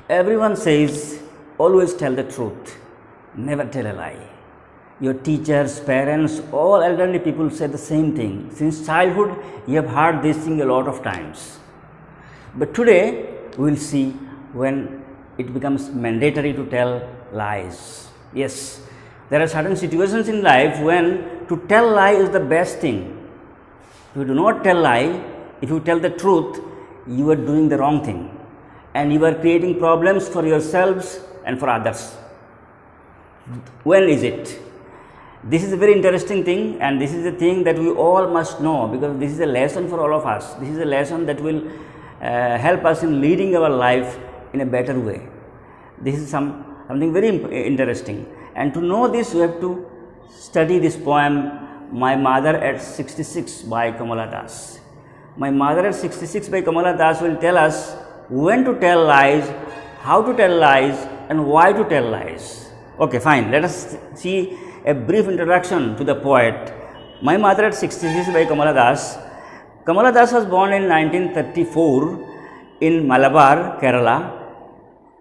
Everyone says, always tell the truth, never tell a lie. Your teachers, parents, all elderly people say the same thing. Since childhood, you have heard this thing a lot of times. But today, we will see when it becomes mandatory to tell lies. Yes, there are certain situations in life when to tell lie is the best thing. If you do not tell lie, if you tell the truth, you are doing the wrong thing and you are creating problems for yourselves and for others. When is it? This is a very interesting thing, and this is a thing that we all must know, because this is a lesson for all of us. This is a lesson that will help us in leading our life in a better way. This is something very interesting, and to know this you have to study this poem My Mother at 66 by Kamala Das. My Mother at 66 by Kamala Das will tell us when to tell lies, how to tell lies, and why to tell lies. Okay, fine. Let us see a brief introduction to the poet. My Mother at 66 by Kamala Das. Kamala Das was born in 1934 in Malabar, Kerala.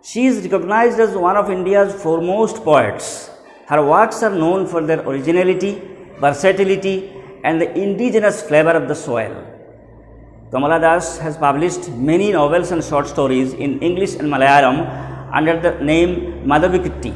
She is recognized as one of India's foremost poets. Her works are known for their originality, versatility, and the indigenous flavor of the soil. Kamala Das has published many novels and short stories in English and Malayalam under the name Madhavikirti.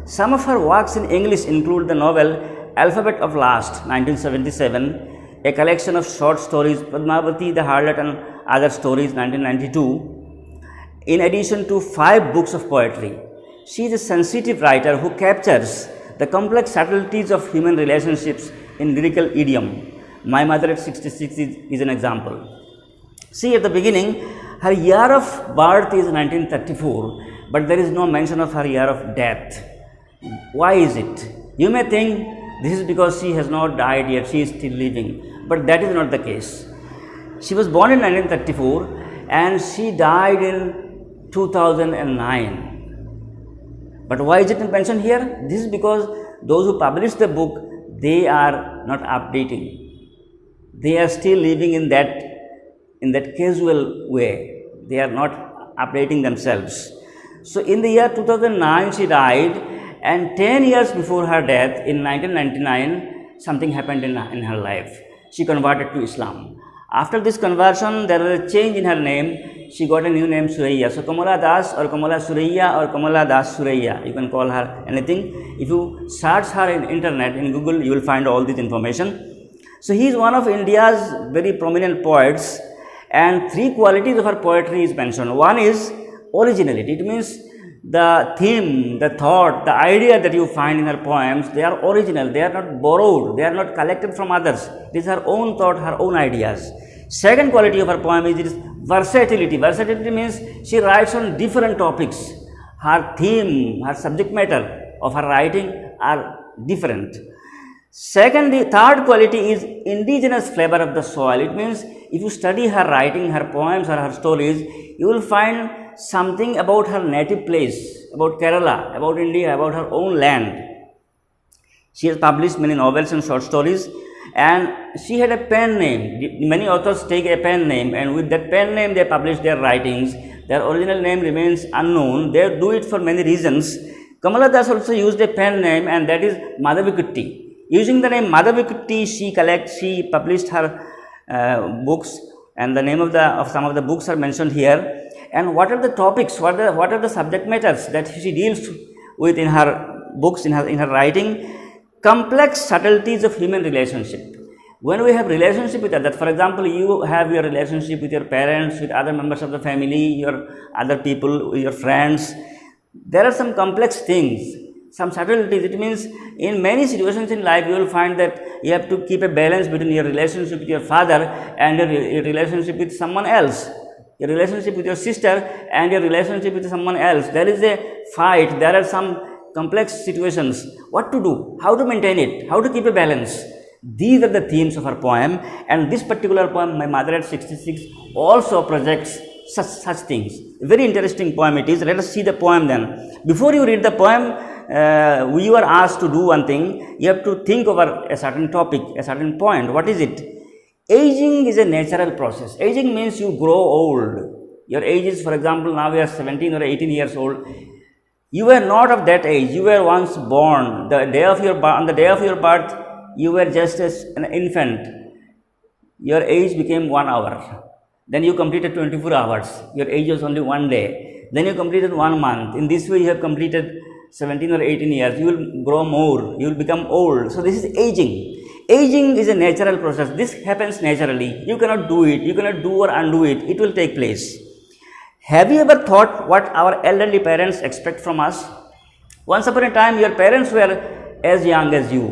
Some of her works in English include the novel Alphabet of Last, 1977, a collection of short stories Padmavati the Harlot and Other Stories, 1992, in addition to 5 books of poetry. She is a sensitive writer who captures the complex subtleties of human relationships in lyrical idiom. My Mother at 66 is an example. See, at the beginning, her year of birth is 1934, but there is no mention of her year of death. Why is it? You may think this is because she has not died yet, she is still living, but that is not the case. She was born in 1934 and she died in 2009. But why is it mentioned here? This is because those who published the book, they are not updating. They are still living in that casual way. They are not updating themselves. So in the year 2009 she died, and 10 years before her death in 1999 something happened in her life. She converted to Islam. After this conversion there was a change in her name. She got a new name, Suraiya. So Kamala Das or Kamala Suraiya or Kamala Das Suraiya, you can call her anything. If you search her in internet, in Google, you will find all this information. So he is one of India's very prominent poets, and 3 qualities of her poetry is mentioned. One is originality. It means the theme, the thought, the idea that you find in her poems, they are original, they are not borrowed, they are not collected from others. This is her own thought, her own ideas. Second quality of her poem is versatility. Versatility means she writes on different topics. Her theme, her subject matter of her writing are different. Third quality is indigenous flavor of the soil. It means if you study her writing, her poems or her stories, you will find something about her native place, about Kerala, about India, about her own land. She has published many novels and short stories, and she had a pen name. Many authors take a pen name, and with that pen name they publish their writings. Their original name remains unknown. They do it for many reasons. Kamala Das also used a pen name, and that is Madhavikirti. Using the name Madhavikirti, she published her books, and the name of some of the books are mentioned here. And what are the topics, what are the subject matters that she deals with in her books, in her writing? Complex subtleties of human relationship. When we have relationship with others, for example, you have your relationship with your parents, with other members of the family, your other people, your friends, there are some complex things, some subtleties. It means in many situations in life you will find that you have to keep a balance between your relationship with your father and your relationship with someone else. Your relationship with your sister and your relationship with someone else. There is a fight, there are some complex situations. What to do? How to maintain it? How to keep a balance? These are the themes of her poem, and this particular poem, My Mother at 66, also projects such things. Very interesting poem it is. Let us see the poem then. Before you read the poem, you are asked to do one thing. You have to think over a certain topic, a certain point. What is it? Aging is a natural process. Aging means you grow old. Your age is, for example, now you are 17 or 18 years old. You were not of that age. You were once born. On the day of your birth, you were just as an infant. Your age became 1 hour. Then you completed 24 hours. Your age was only 1 day. Then you completed 1 month. In this way, you have completed 17 or 18 years. You will grow more. You will become old. So this is aging. Aging is a natural process. This happens naturally. You cannot do it. You cannot do or undo it. It will take place. Have you ever thought what our elderly parents expect from us? Once upon a time, your parents were as young as you.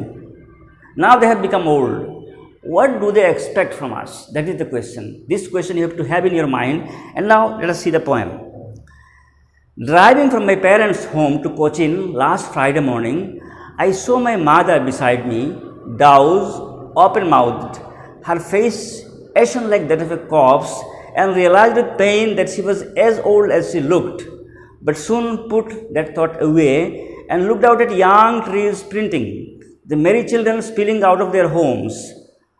Now they have become old. What do they expect from us? That is the question. This question you have to have in your mind. And now let us see the poem. Driving from my parents' home to Cochin last Friday morning, I saw my mother beside me, doused, open-mouthed, her face ashen like that of a corpse, and realized with pain that she was as old as she looked, but soon put that thought away and looked out at young trees sprinting, the merry children spilling out of their homes.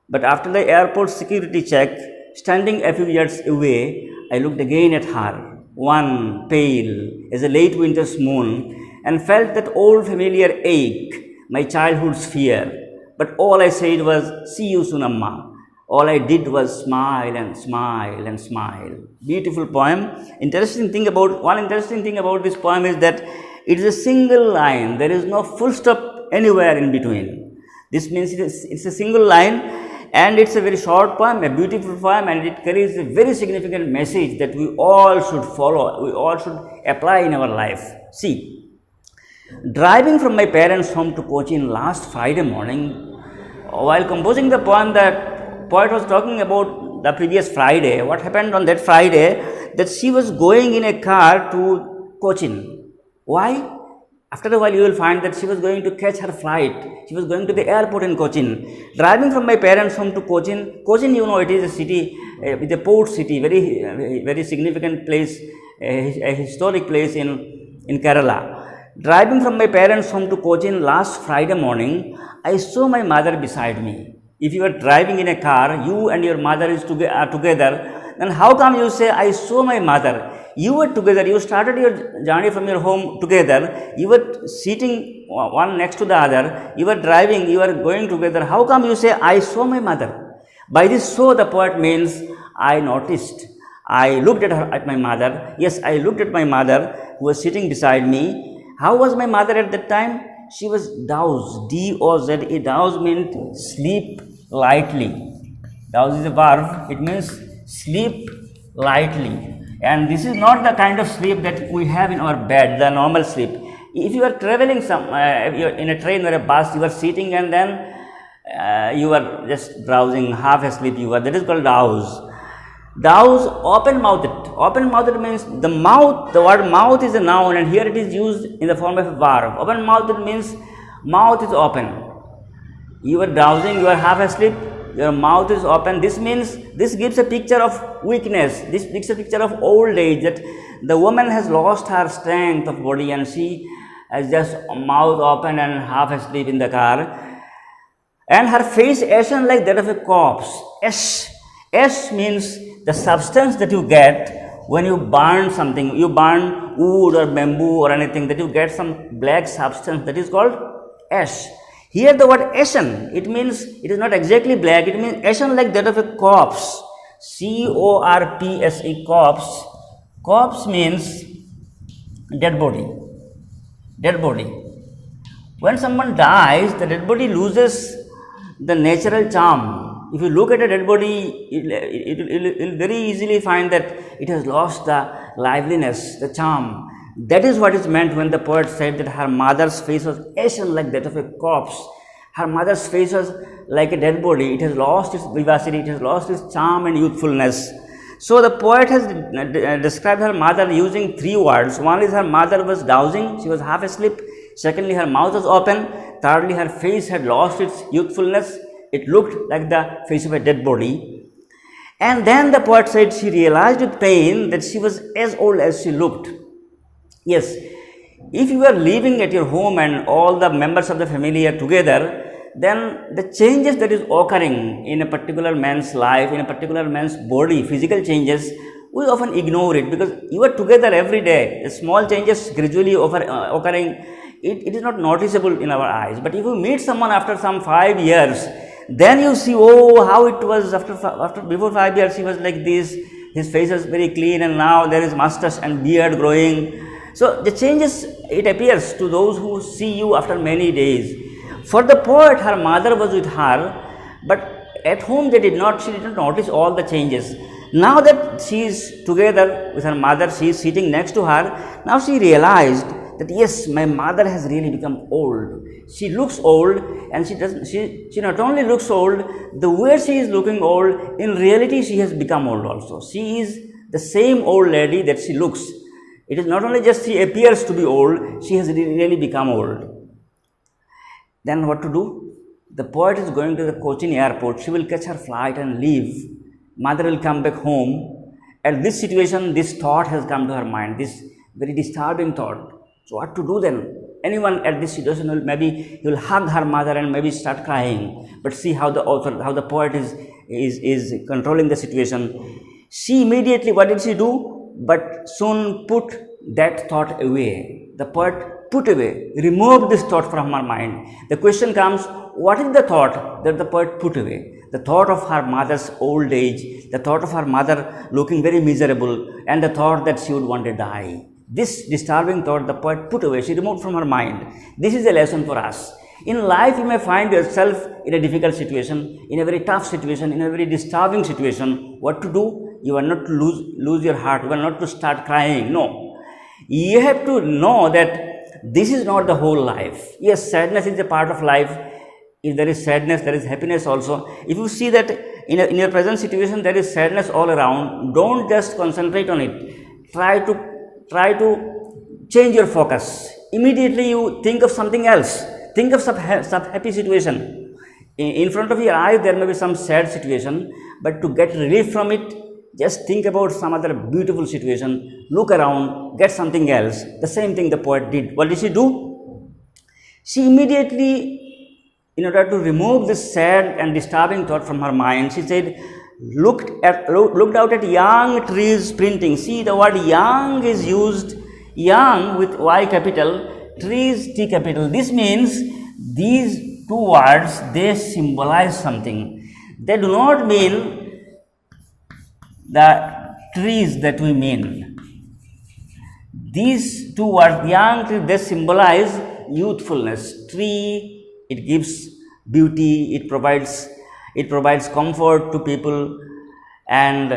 But after the airport security check, standing a few yards away, I looked again at her, one pale as a late winter's moon, and felt that old familiar ache, my childhood's fear. But all I said was, "See you soon, Amma." All I did was smile and smile and smile. Beautiful poem. One interesting thing about this poem is that it is a single line. There is no full stop anywhere in between. This means it's a single line, and it's a very short poem, a beautiful poem, and it carries a very significant message that we all should follow, we all should apply in our life. See, driving from my parents' home to Cochin last Friday morning, while composing the poem, the poet was talking about the previous Friday. What happened on that Friday? That she was going in a car to Cochin. Why? After a while, you will find that she was going to catch her flight. She was going to the airport in Cochin. Driving from my parents' home to Cochin. Cochin, you know, it is a city, with a port city, very significant place, a historic place in Kerala. Driving from my parents' home to Cochin last Friday morning, I saw my mother beside me. If you are driving in a car, you and your mother are together, then how come you say, "I saw my mother"? You were together, you started your journey from your home together, you were sitting one next to the other, you were driving, you are going together. How come you say, "I saw my mother"? By this "so" the poet means, I noticed, I looked at my mother. Yes, I looked at my mother who was sitting beside me. How was my mother at that time? She was doused, D-O-Z-E. Douse meant sleep lightly. Douse is a verb, it means sleep lightly. And this is not the kind of sleep that we have in our bed, the normal sleep. If you are traveling you are in a train or a bus, you are sitting and then you are just drowsing, half asleep that is called douse. Douse, open-mouthed. Open-mouthed means the mouth, the word mouth is a noun, and here it is used in the form of a verb. Open-mouthed means mouth is open. You are drowsing, you are half asleep, your mouth is open. This means, this gives a picture of weakness, this gives a picture of old age, that the woman has lost her strength of body and she has just mouth open and half asleep in the car, and her face ashen like that of a corpse. Ash means the substance that you get when you burn something, you burn wood or bamboo or anything, that you get some black substance, that is called ash. Here the word ashen, it means, it is not exactly black, it means ashen like that of a corpse. C-O-R-P-S-E, corpse. Corpse means dead body. Dead body. When someone dies, the dead body loses the natural charm. If you look at a dead body, you'll very easily find that it has lost the liveliness, the charm. That is what is meant when the poet said that her mother's face was ashen like that of a corpse. Her mother's face was like a dead body. It has lost its vivacity, it has lost its charm and youthfulness. So the poet has described her mother using three words. One is her mother was dowsing, she was half asleep. Secondly, her mouth was open. Thirdly, her face had lost its youthfulness. It looked like the face of a dead body. And then the poet said she realized with pain that she was as old as she looked. Yes, if you are living at your home and all the members of the family are together, then the changes that is occurring in a particular man's life, in a particular man's body, physical changes, we often ignore it because you are together every day. Small changes gradually occurring, it is not noticeable in our eyes. But if you meet someone after some 5 years, then you see, oh, how it was after before 5 years he was like this, his face was very clean, and now there is mustache and beard growing. So the changes, it appears to those who see you after many days. For the poet, her mother was with her, but at home she did not notice all the changes. Now that she is together with her mother, she is sitting next to her, now she realized that yes, my mother has really become old. She looks old, and she not only looks old, the way she is looking old, in reality she has become old also. She is the same old lady that she looks. It is not only just she appears to be old, she has really become old. Then what to do? The poet is going to the Cochin airport. She will catch her flight and leave. Mother will come back home. At this situation, this thought has come to her mind, this very disturbing thought. So what to do then? Anyone at this situation will maybe he will hug her mother and maybe start crying. But see how the author, how the poet is controlling the situation. She immediately, what did she do? But soon put that thought away. The poet put away, removed this thought from her mind. The question comes, what is the thought that the poet put away? The thought of her mother's old age, the thought of her mother looking very miserable, and the thought that she would one day die. This disturbing thought the poet put away, she removed from her mind. This is a lesson for us. In life, you may find yourself in a difficult situation, in a very tough situation, in a very disturbing situation. What to do? You are not to lose your heart, you are not to start crying. No. You have to know that this is not the whole life. Yes, sadness is a part of life. If there is sadness, there is happiness also. If you see that in your present situation there is sadness all around, don't just concentrate on it. Try to change your focus. Immediately you think of something else. Think of some happy situation. In front of your eyes there may be some sad situation, but to get relief from it, just think about some other beautiful situation. Look around, get something else. The same thing the poet did. What did she do? She immediately, in order to remove this sad and disturbing thought from her mind, she said, looked out at young trees sprinting. See, the word young is used, young with Y capital, trees T capital. This means these two words, they symbolize something. They do not mean the trees that we mean. These two words, young trees, they symbolize youthfulness. Tree, it gives beauty, it provides comfort to people, and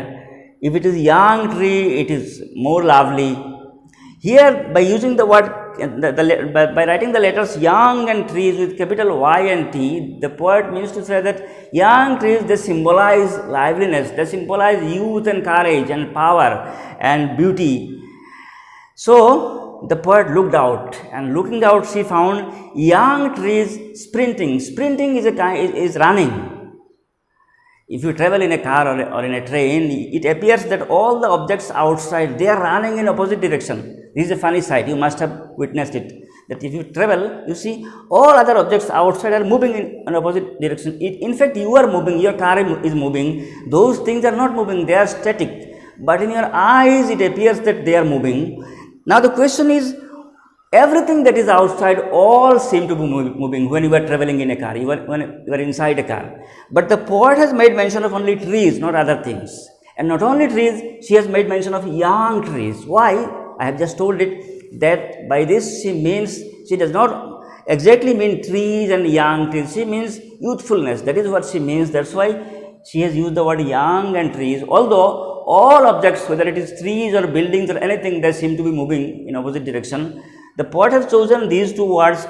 if it is young tree, it is more lovely. Here, by using the word, by writing the letters young and trees with capital Y and T, the poet means to say that young trees, they symbolize liveliness, they symbolize youth and courage and power and beauty. So the poet looked out, and looking out she found young trees sprinting. Sprinting is running. If you travel in a car or in a train, it appears that all the objects outside, they are running in opposite direction. This is a funny sight, you must have witnessed it. That if you travel, you see all other objects outside are moving in an opposite direction. In fact, you are moving, your car is moving, those things are not moving, they are static. But in your eyes, it appears that they are moving. Now the question is, everything that is outside all seem to be moving when you are traveling in a car, when you are inside a car. But the poet has made mention of only trees, not other things. And not only trees, she has made mention of young trees. Why? I have just told it that by this she does not exactly mean trees and young trees. She means youthfulness. That is what she means. That's why she has used the word young and trees. Although all objects, whether it is trees or buildings or anything, they seem to be moving in opposite direction. The poet has chosen these two words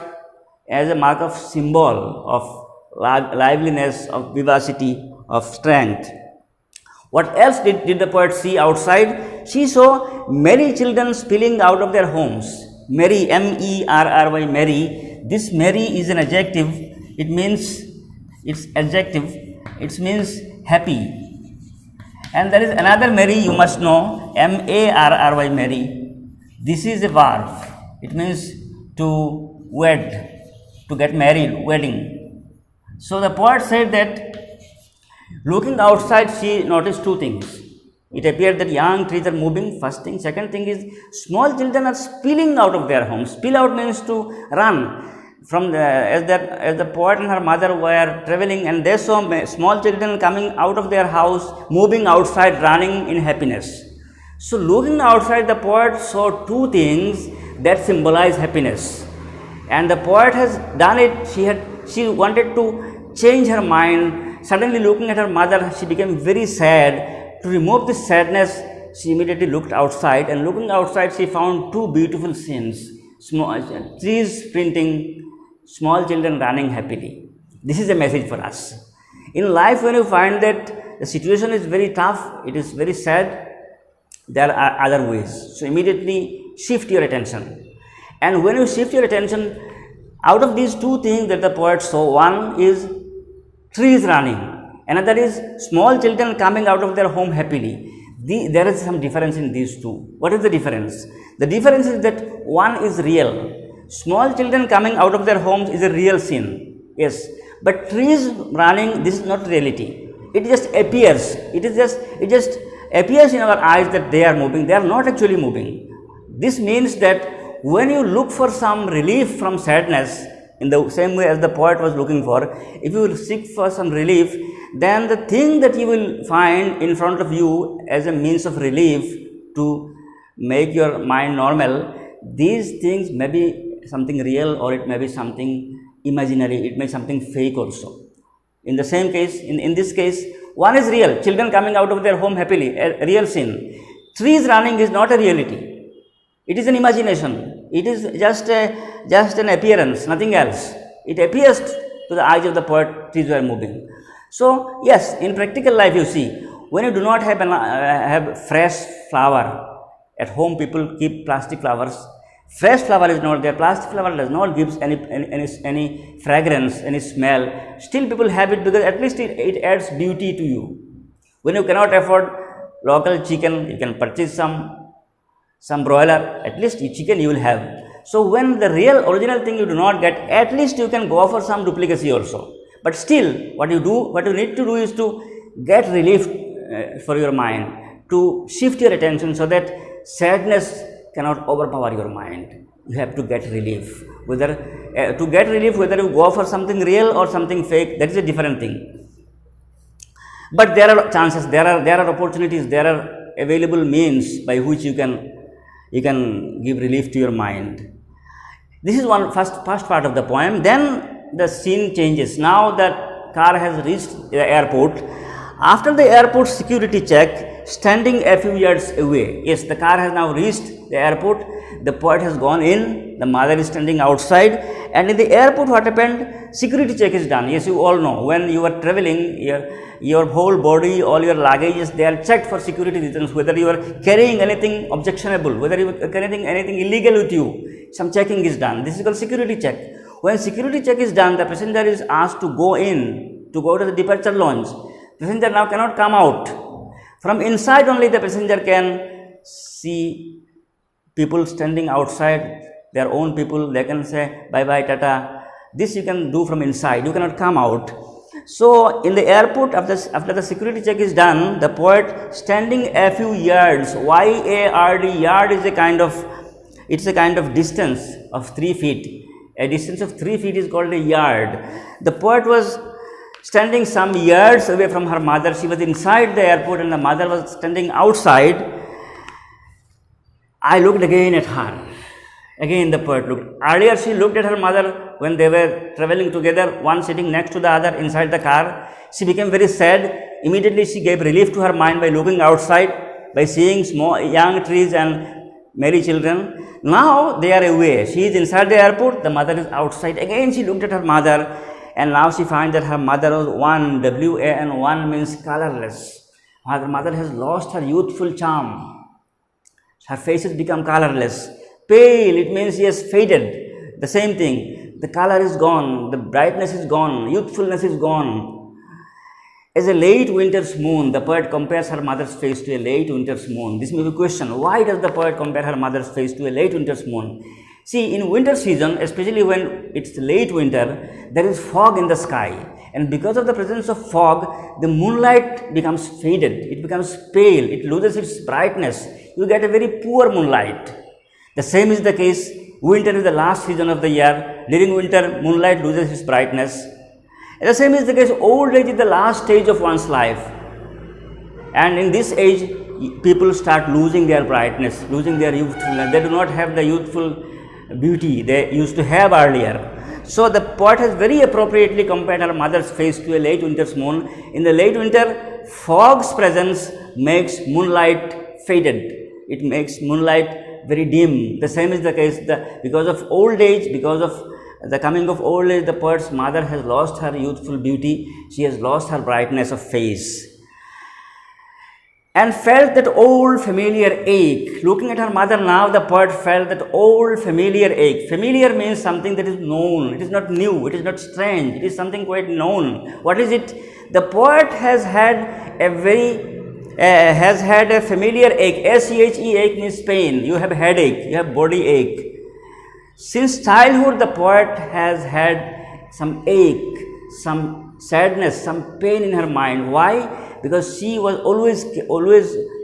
as a mark of symbol of liveliness, of vivacity, of strength. What else did the poet see outside? She saw merry children spilling out of their homes. Merry, M-E-R-R-Y, merry. This merry is an adjective. It means, it's adjective. It means happy. And there is another merry you must know, M-A-R-R-Y, merry. This is a verb. It means to wed, to get married, wedding. So the poet said that looking outside, she noticed two things. It appeared that young trees are moving, first thing. Second thing is, small children are spilling out of their homes. Spill out means to run. From the, as the poet and her mother were traveling, and they saw small children coming out of their house, moving outside, running in happiness. So, looking outside, the poet saw two things that symbolize happiness, and the poet has done it. She wanted to change her mind. Suddenly, looking at her mother, she became very sad. To remove this sadness, she immediately looked outside, and looking outside, she found two beautiful scenes: small trees sprinting, small children running happily. This is a message for us. In life, when you find that the situation is very tough, it is very sad, there are other ways. So, immediately shift your attention. And when you shift your attention, out of these two things that the poet saw, one is trees running, another is small children coming out of their home happily. There is some difference in these two. What is the difference? The difference is that one is real. Small children coming out of their homes is a real scene, yes, but trees running, this is not reality. It just appears. It just appears in our eyes that they are moving. They are not actually moving. This means that when you look for some relief from sadness, in the same way as the poet was looking for, if you will seek for some relief, then the thing that you will find in front of you as a means of relief to make your mind normal, these things may be something real, or it may be something imaginary, it may be something fake also. In the same case, in this case, one is real, children coming out of their home happily, a real scene. Trees running is not a reality, it is an imagination, it is just an appearance, nothing else. It appears to the eyes of the poet, trees were moving. So, yes, in practical life you see, when you do not have fresh flower at home, people keep plastic flowers. Fresh flower is not there, plastic flower does not give any fragrance, any smell. Still people have it because at least it adds beauty to you. When you cannot afford local chicken, you can purchase some broiler, at least chicken you will have. So, when the real original thing you do not get, at least you can go for some duplicacy also. But still, what you need to do is to get relief for your mind, to shift your attention so that sadness cannot overpower your mind. You have to get relief. Whether you go for something real or something fake, that is a different thing. But there are chances, there are opportunities, there are available means by which you can give relief to your mind. This is first part of the poem. Then the scene changes. Now that car has reached the airport. After the airport security check, standing a few yards away. Yes, the car has now reached the airport. The poet has gone in. The mother is standing outside. And in the airport, what happened? Security check is done. Yes, you all know. When you are traveling, your whole body, all your luggages, they are checked for security reasons. Whether you are carrying anything objectionable, whether you are carrying anything illegal with you, some checking is done. This is called security check. When security check is done, the passenger is asked to go to the departure lounge. Passenger now cannot come out. From inside only the passenger can see people standing outside, their own people. They can say bye bye, tata. This you can do from inside. You cannot come out. So in the airport, after the security check is done, the poet standing a few yards. Y-A-R-D, yard is a kind of distance of 3 feet. A distance of 3 feet is called a yard. The poet was standing some yards away from her mother. She was inside the airport and the mother was standing outside. I looked again at her. Again the poet looked. Earlier she looked at her mother when they were traveling together, one sitting next to the other inside the car. She became very sad. Immediately she gave relief to her mind by looking outside, by seeing small young trees and merry children. Now they are away. She is inside the airport, the mother is outside. Again she looked at her mother, and now she finds that her mother was one, W-A-N, means colorless. Her mother has lost her youthful charm. Her face has become colorless. Pale, it means she has faded. The same thing. The color is gone, the brightness is gone, youthfulness is gone. As a late winter's moon, the poet compares her mother's face to a late winter's moon. This may be a question. Why does the poet compare her mother's face to a late winter's moon? See, in winter season, especially when it's late winter, there is fog in the sky. And because of the presence of fog, the moonlight becomes faded, it becomes pale, it loses its brightness. You get a very poor moonlight. The same is the case, winter is the last season of the year. During winter, moonlight loses its brightness. And the same is the case, old age is the last stage of one's life. And in this age, people start losing their brightness, losing their youthfulness. They do not have the youthful beauty they used to have earlier. So the poet has very appropriately compared her mother's face to a late winter's moon. In the late winter, fog's presence makes moonlight faded. It makes moonlight very dim. The same is the case because of old age, because of the coming of old age, the poet's mother has lost her youthful beauty. She has lost her brightness of face. And felt that old familiar ache. Looking at her mother now, the poet felt that old familiar ache. Familiar means something that is known. It is not new. It is not strange. It is something quite known. What is it? The poet has had a familiar ache. S-E-H-E ache means pain. You have headache. You have body ache. Since childhood, the poet has had some ache, some sadness, some pain in her mind. Why? Because she was always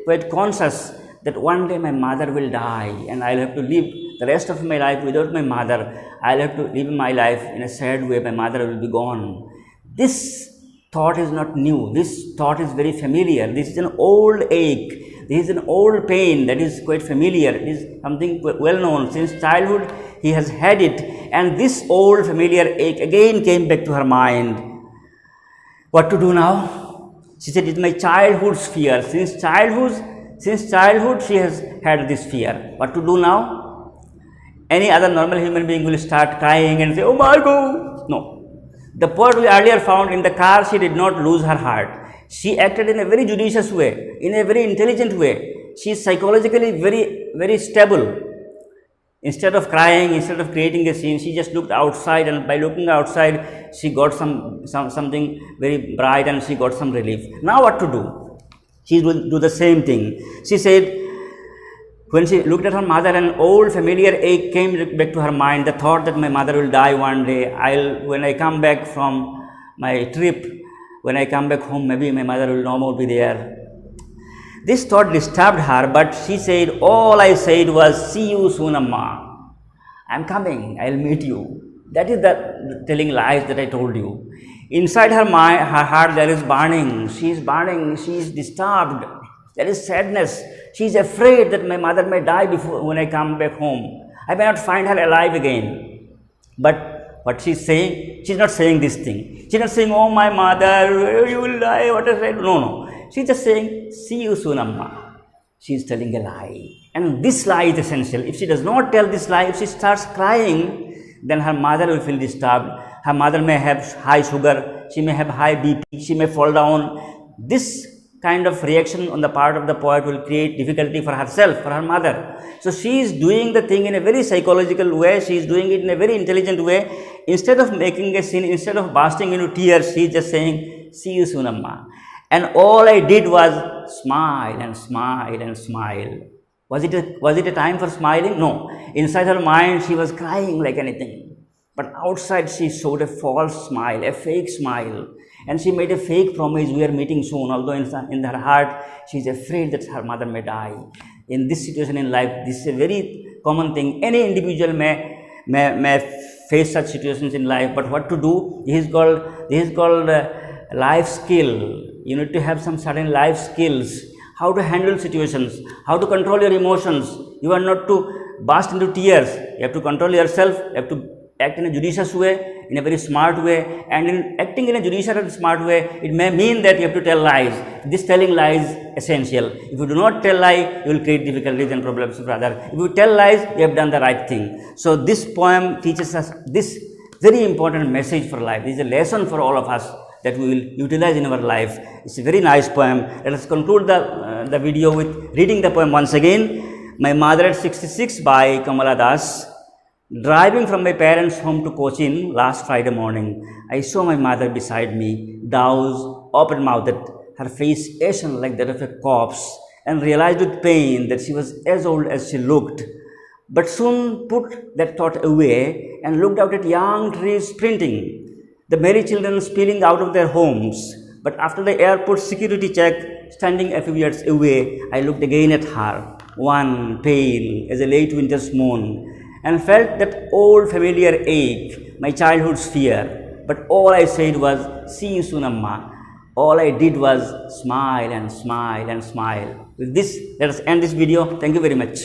quite conscious that one day my mother will die and I'll have to live the rest of my life without my mother. I'll have to live my life in a sad way. My mother will be gone. This thought is not new. This thought is very familiar. This is an old ache. This is an old pain that is quite familiar. It is something well known. Since childhood, he has had it. And this old familiar ache again came back to her mind. What to do now? She said, it's my childhood's fear. Since childhood, she has had this fear. What to do now? Any other normal human being will start crying and say, oh my God. No. The poet we earlier found in the car, she did not lose her heart. She acted in a very judicious way, in a very intelligent way. She is psychologically very, very stable. Instead of crying, instead of creating a scene, she just looked outside, and by looking outside, she got something very bright and she got some relief. Now what to do? She will do the same thing. She said, when she looked at her mother, an old familiar ache came back to her mind, the thought that my mother will die one day. When I come back from my trip, when I come back home, maybe my mother will no more be there. This thought disturbed her, but she said, all I said was, see you soon, Amma. I am coming, I will meet you. That is the telling lies that I told you. Inside her mind, her heart, there is burning. She is burning, she is disturbed. There is sadness. She is afraid that my mother may die when I come back home. I may not find her alive again. But what she is saying, she is not saying this thing. She is not saying, oh my mother, you will die, what is it? No. She is just saying, see you soon, Amma. She is telling a lie. And this lie is essential. If she does not tell this lie, if she starts crying, then her mother will feel disturbed. Her mother may have high sugar, she may have high BP, she may fall down. This kind of reaction on the part of the poet will create difficulty for herself, for her mother. So she is doing the thing in a very psychological way, she is doing it in a very intelligent way. Instead of making a scene, instead of bursting into tears, she is just saying, see you soon, Amma. And all I did was smile and smile and smile. Was it a time for smiling? No. Inside her mind, she was crying like anything. But outside, she showed a false smile, a fake smile. And she made a fake promise, we are meeting soon. Although in her heart, she is afraid that her mother may die. In this situation in life, this is a very common thing. Any individual may face such situations in life. But what to do? This is called life skill. You need to have some certain life skills, how to handle situations, how to control your emotions. You are not to burst into tears. You have to control yourself. You have to act in a judicious way, in a very smart way. And in acting in a judicious and smart way, it may mean that you have to tell lies. This telling lies is essential. If you do not tell lie, you will create difficulties and problems for others. If you tell lies, you have done the right thing. So this poem teaches us this very important message for life. This is a lesson for all of us that we will utilize in our life. It's a very nice poem. Let us conclude the video with reading the poem once again. My Mother at 66 by Kamala Das. Driving from my parents' home to Cochin last Friday morning, I saw my mother beside me, doused, open-mouthed, her face ashen like that of a corpse, and realized with pain that she was as old as she looked. but soon put that thought away and looked out at young trees sprinting, the merry children spilling out of their homes. But after the airport security check, standing a few yards away, I looked again at her, one pale as a late winter's moon, and felt that old familiar ache, my childhood's fear. But all I said was, "See you soon, Amma." All I did was smile and smile and smile. With this, let us end this video. Thank you very much.